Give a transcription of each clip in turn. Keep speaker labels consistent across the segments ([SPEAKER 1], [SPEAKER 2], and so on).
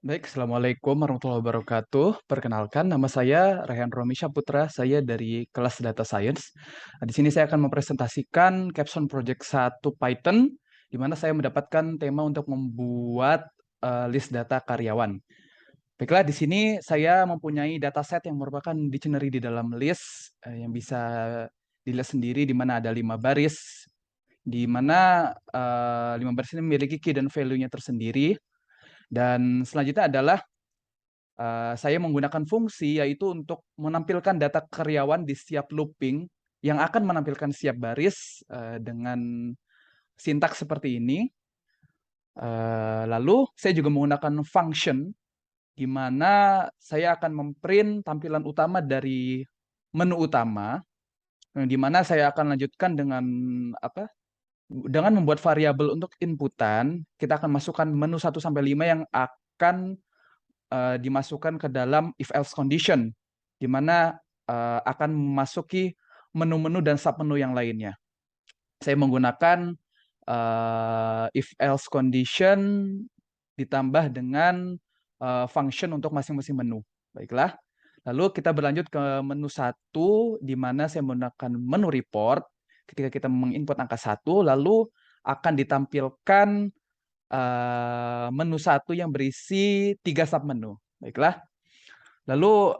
[SPEAKER 1] Baik, Assalamualaikum warahmatullahi wabarakatuh. Perkenalkan, nama saya Rehan Romi Syaputra, saya dari kelas Data Science. Di sini saya akan mempresentasikan capstone project 1 Python, di mana saya mendapatkan tema untuk membuat list data karyawan. Baiklah, di sini saya mempunyai dataset yang merupakan dictionary di dalam list, yang bisa dilihat sendiri, di mana ada 5 baris, di mana 5 baris ini memiliki key dan value-nya tersendiri. Dan selanjutnya adalah saya menggunakan fungsi yaitu untuk menampilkan data karyawan di setiap looping yang akan menampilkan setiap baris, dengan sintaks seperti ini. Lalu saya juga menggunakan function di mana saya akan memprint tampilan utama dari menu utama, yang di mana saya akan lanjutkan dengan apa, dengan membuat variabel untuk inputan, kita akan masukkan menu 1 sampai 5 yang akan dimasukkan ke dalam if else condition, di mana akan memasuki menu-menu dan submenu yang lainnya. Saya menggunakan if else condition ditambah dengan function untuk masing-masing menu. Baiklah. Lalu kita berlanjut ke menu 1, di mana saya menggunakan menu report. Ketika kita menginput angka 1, lalu akan ditampilkan menu 1 yang berisi 3 submenu. Baiklah. Lalu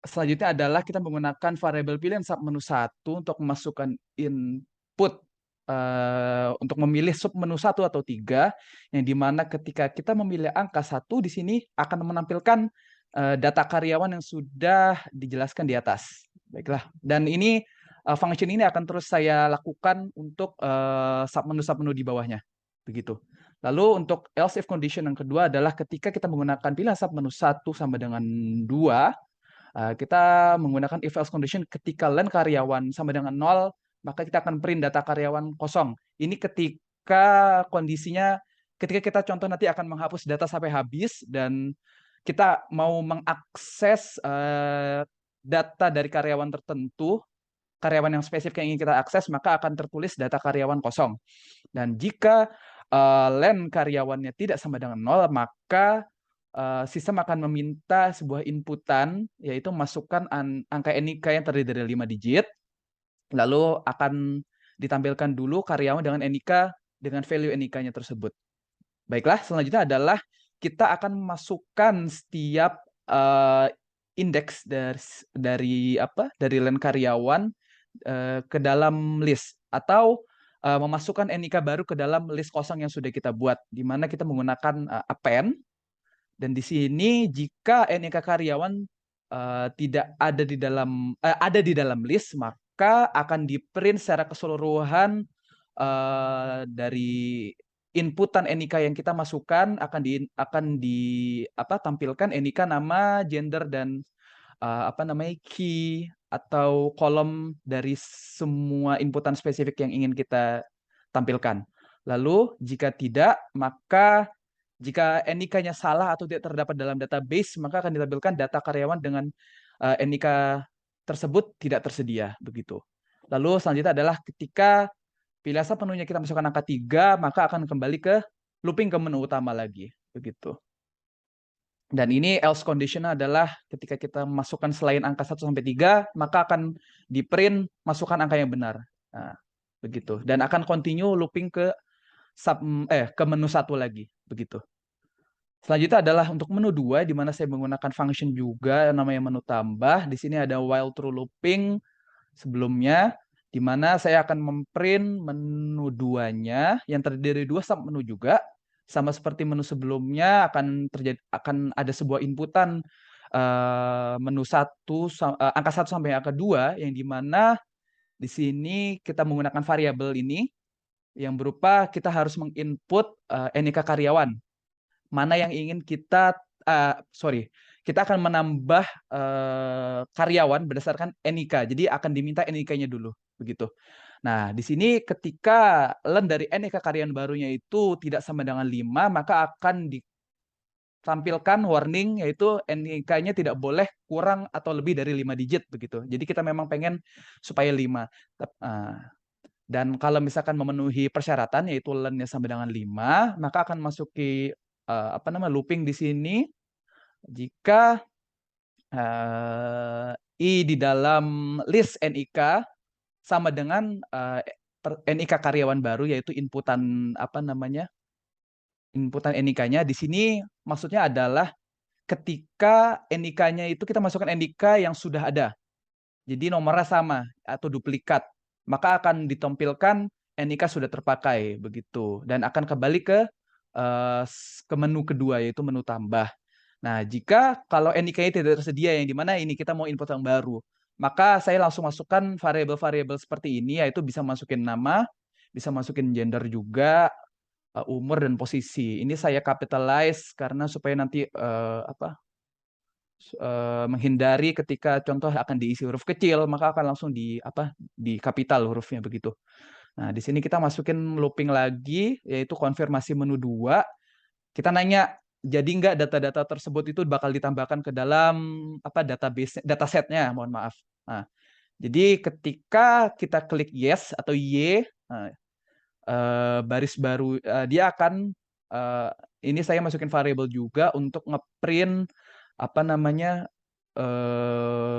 [SPEAKER 1] selanjutnya adalah kita menggunakan variabel pilihan submenu 1 untuk memasukkan input, untuk memilih submenu 1 atau 3, yang di mana ketika kita memilih angka 1 di sini akan menampilkan data karyawan yang sudah dijelaskan di atas. Baiklah, dan ini function ini akan terus saya lakukan untuk submenu-submenu di bawahnya, begitu. Lalu untuk else if condition yang kedua adalah ketika kita menggunakan pilihan submenu 1 sama dengan 2, kita menggunakan if else condition ketika len karyawan sama dengan 0, maka kita akan print data karyawan kosong. Ini ketika kondisinya ketika kita contoh nanti akan menghapus data sampai habis dan kita mau mengakses, data dari karyawan tertentu, karyawan yang spesifik yang ingin kita akses, maka akan tertulis data karyawan kosong. Dan jika, len karyawannya tidak sama dengan 0, maka sistem akan meminta sebuah inputan, yaitu masukkan angka NIK yang terdiri dari 5 digit, lalu akan ditampilkan dulu karyawan dengan NIK dengan value NIK-nya tersebut. Baiklah, selanjutnya adalah kita akan memasukkan setiap indeks dari len karyawan ke dalam list atau memasukkan NIK baru ke dalam list kosong yang sudah kita buat, di mana kita menggunakan append. Dan di sini jika NIK karyawan tidak ada di dalam list, maka akan di-print secara keseluruhan dari inputan NIK yang kita masukkan tampilkan NIK, nama, gender, dan key atau kolom dari semua inputan spesifik yang ingin kita tampilkan. Lalu jika tidak, maka jika NIK-nya salah atau tidak terdapat dalam database, maka akan ditampilkan data karyawan dengan NIK tersebut tidak tersedia, begitu. Lalu selanjutnya adalah ketika pilihan penuhnya kita masukkan angka 3, maka akan kembali ke looping ke menu utama lagi, begitu. Dan ini else condition adalah ketika kita masukkan selain angka 1 sampai 3, maka akan di-print masukkan angka yang benar. Nah, begitu. Dan akan continue looping ke menu 1 lagi, begitu. Selanjutnya adalah untuk menu 2, di mana saya menggunakan function juga yang namanya menu tambah. Di sini ada while true looping sebelumnya, di mana saya akan memprint menu 2-nya yang terdiri dari 2 submenu juga. Sama seperti menu sebelumnya akan ada sebuah inputan menu angka 1 sampai angka 2, yang di mana di sini kita menggunakan variabel ini yang berupa kita harus menginput NIK karyawan. Mana yang ingin kita akan menambah karyawan berdasarkan NIK. Jadi akan diminta NIK-nya dulu, begitu. Nah, di sini ketika len dari NIK karyawan barunya itu tidak sama dengan 5, maka akan ditampilkan warning, yaitu NIK-nya tidak boleh kurang atau lebih dari 5 digit, begitu. Jadi kita memang pengen supaya 5. Dan kalau misalkan memenuhi persyaratan, yaitu len-nya sama dengan 5, maka akan masuki looping di sini jika I di dalam list NIK sama dengan NIK karyawan baru, yaitu inputan NIK-nya. Di sini maksudnya adalah ketika NIK-nya itu kita masukkan NIK yang sudah ada. Jadi nomornya sama atau duplikat, maka akan ditampilkan NIK sudah terpakai begitu dan akan kembali ke menu kedua, yaitu menu tambah. Nah, jika kalau NIK-nya tidak tersedia, yang dimana ini kita mau input yang baru, maka saya langsung masukkan variabel-variabel seperti ini, yaitu bisa masukin nama, bisa masukin gender juga, umur dan posisi. Ini saya capitalize karena supaya nanti menghindari ketika contoh akan diisi huruf kecil, maka akan langsung di kapital hurufnya begitu. Nah, di sini kita masukin looping lagi, yaitu konfirmasi menu 2. Kita nanya, jadi nggak data-data tersebut itu bakal ditambahkan ke dalam database, datasetnya, mohon maaf. Nah, jadi ketika kita klik yes atau y, baris baru dia akan ini saya masukin variabel juga untuk ngeprint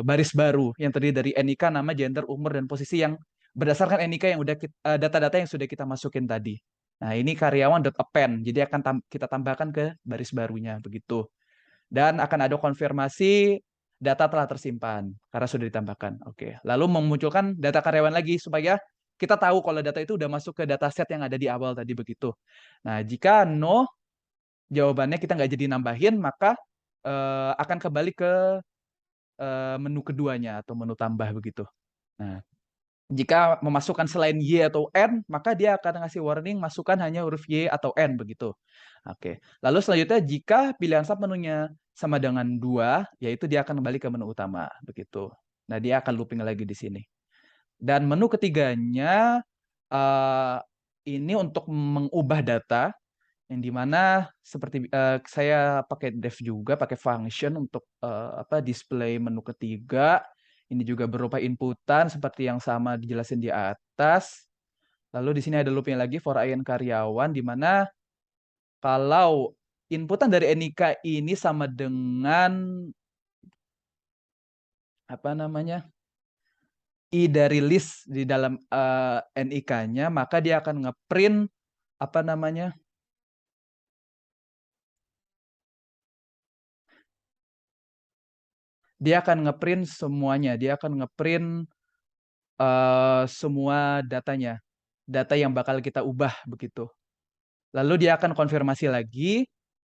[SPEAKER 1] baris baru yang terdiri dari NIK, nama, gender, umur, dan posisi yang berdasarkan NIK yang udah data-data yang sudah kita masukin tadi. Nah, ini karyawan.append, jadi akan kita tambahkan ke baris barunya begitu. Dan akan ada konfirmasi data telah tersimpan karena sudah ditambahkan. Oke. Lalu memunculkan data karyawan lagi supaya kita tahu kalau data itu udah masuk ke dataset yang ada di awal tadi begitu. Nah, jika no, jawabannya kita nggak jadi nambahin, maka akan kembali ke menu keduanya atau menu tambah begitu. Nah, jika memasukkan selain Y atau N, maka dia akan ngasih warning masukkan hanya huruf Y atau N begitu. Oke. Lalu selanjutnya jika pilihan sub menunya sama dengan 2, yaitu dia akan kembali ke menu utama begitu. Nah, dia akan looping lagi di sini. Dan menu ketiganya ini untuk mengubah data, yang dimana seperti saya pakai def juga, pakai function untuk display menu ketiga. Ini juga berupa inputan seperti yang sama dijelasin di atas. Lalu di sini ada looping lagi for IN karyawan, di mana kalau inputan dari NIK ini sama dengan I dari list di dalam NIK-nya, maka dia akan ngeprint dia akan ngeprint semuanya, dia akan ngeprint semua datanya, data yang bakal kita ubah begitu. Lalu dia akan konfirmasi lagi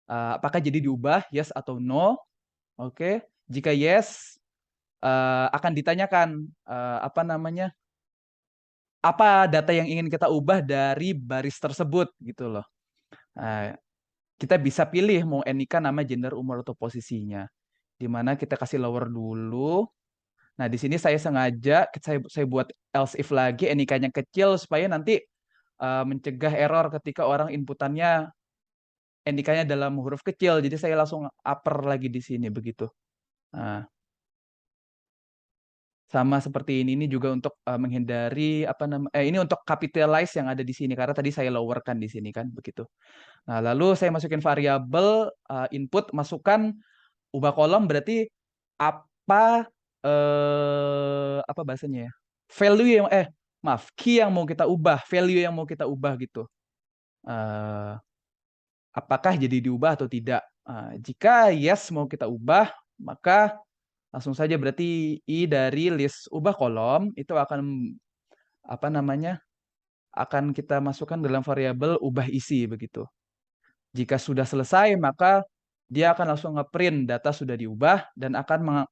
[SPEAKER 1] apakah jadi diubah, yes atau no. Oke, jika yes akan ditanyakan apa data yang ingin kita ubah dari baris tersebut gitu loh. Kita bisa pilih mau NIK, nama, gender, umur, atau posisinya. Dimana kita kasih lower dulu. Nah, di sini saya sengaja saya buat else if lagi, NIK-nya kecil supaya nanti mencegah error ketika orang inputannya NIK-nya dalam huruf kecil. Jadi saya langsung upper lagi di sini begitu. Nah, sama seperti ini juga untuk menghindari ini untuk capitalize yang ada di sini karena tadi saya lowerkan di sini kan begitu. Nah, lalu saya masukin variabel input, masukkan ubah kolom berarti apa bahasanya ya? Value yang key yang mau kita ubah, value yang mau kita ubah gitu. Apakah jadi diubah atau tidak? Jika yes mau kita ubah, maka langsung saja berarti I dari list ubah kolom itu akan akan kita masukkan dalam variabel ubah isi begitu. Jika sudah selesai, maka dia akan langsung ngeprint data sudah diubah dan akan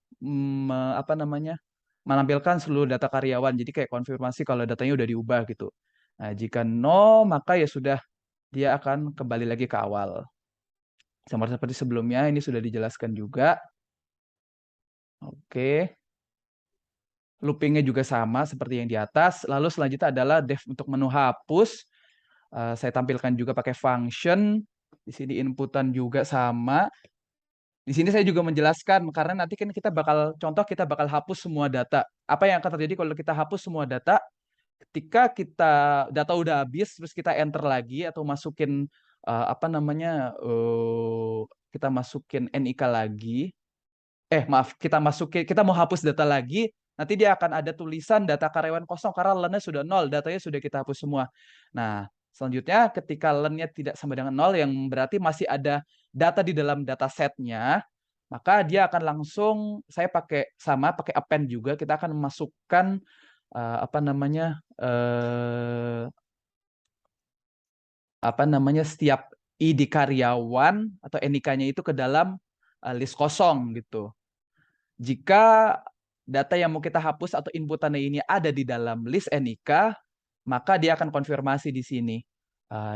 [SPEAKER 1] menampilkan seluruh data karyawan. Jadi kayak konfirmasi kalau datanya udah diubah gitu. Nah, jika no, maka ya sudah dia akan kembali lagi ke awal. Sama seperti sebelumnya, ini sudah dijelaskan juga. Oke. Loopingnya juga sama seperti yang di atas. Lalu selanjutnya adalah def untuk menu hapus. Saya tampilkan juga pakai function. Di sini inputan juga sama. Di sini saya juga menjelaskan karena nanti kan kita bakal hapus semua data. Apa yang akan terjadi kalau kita hapus semua data? Ketika data udah habis, terus kita enter lagi atau masukin apa namanya, kita masukin NIK lagi, maaf, kita mau hapus data lagi, nanti dia akan ada tulisan data karyawan kosong karena len-nya sudah nol, datanya sudah kita hapus semua. Nah, selanjutnya ketika len-nya tidak sama dengan nol, yang berarti masih ada data di dalam dataset-nya, maka dia akan langsung saya pakai append juga, kita akan memasukkan, apa namanya, setiap ID karyawan atau NIK-nya itu ke dalam, list kosong gitu. Jika data yang mau kita hapus atau inputannya ini ada di dalam list NIK, maka dia akan konfirmasi di sini,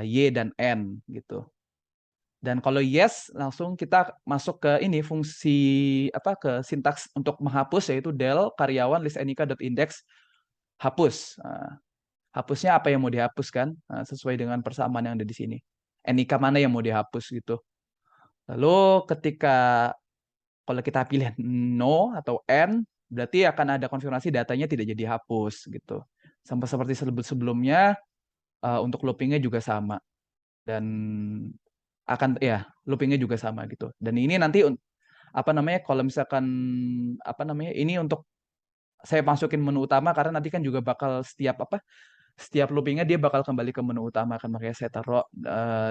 [SPEAKER 1] Y dan N gitu. Dan kalau yes, langsung kita masuk ke ini fungsi ke sintaks untuk menghapus, yaitu del karyawan list NIK.index hapus. Hapusnya apa yang mau dihapus kan, sesuai dengan persamaan yang ada di sini. NIK mana yang mau dihapus gitu. Lalu ketika kalau kita pilih no atau N, berarti akan ada konfirmasi datanya tidak jadi hapus gitu. Sama seperti sebelumnya, untuk loopingnya juga sama. Dan loopingnya juga sama gitu. Dan ini nanti kalau misalkan ini untuk saya masukin menu utama karena nanti kan juga bakal setiap loopingnya dia bakal kembali ke menu utama kan, makanya saya taruh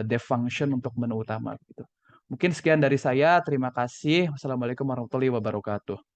[SPEAKER 1] dev function untuk menu utama gitu. Mungkin sekian dari saya. Terima kasih. Wassalamualaikum warahmatullahi wabarakatuh.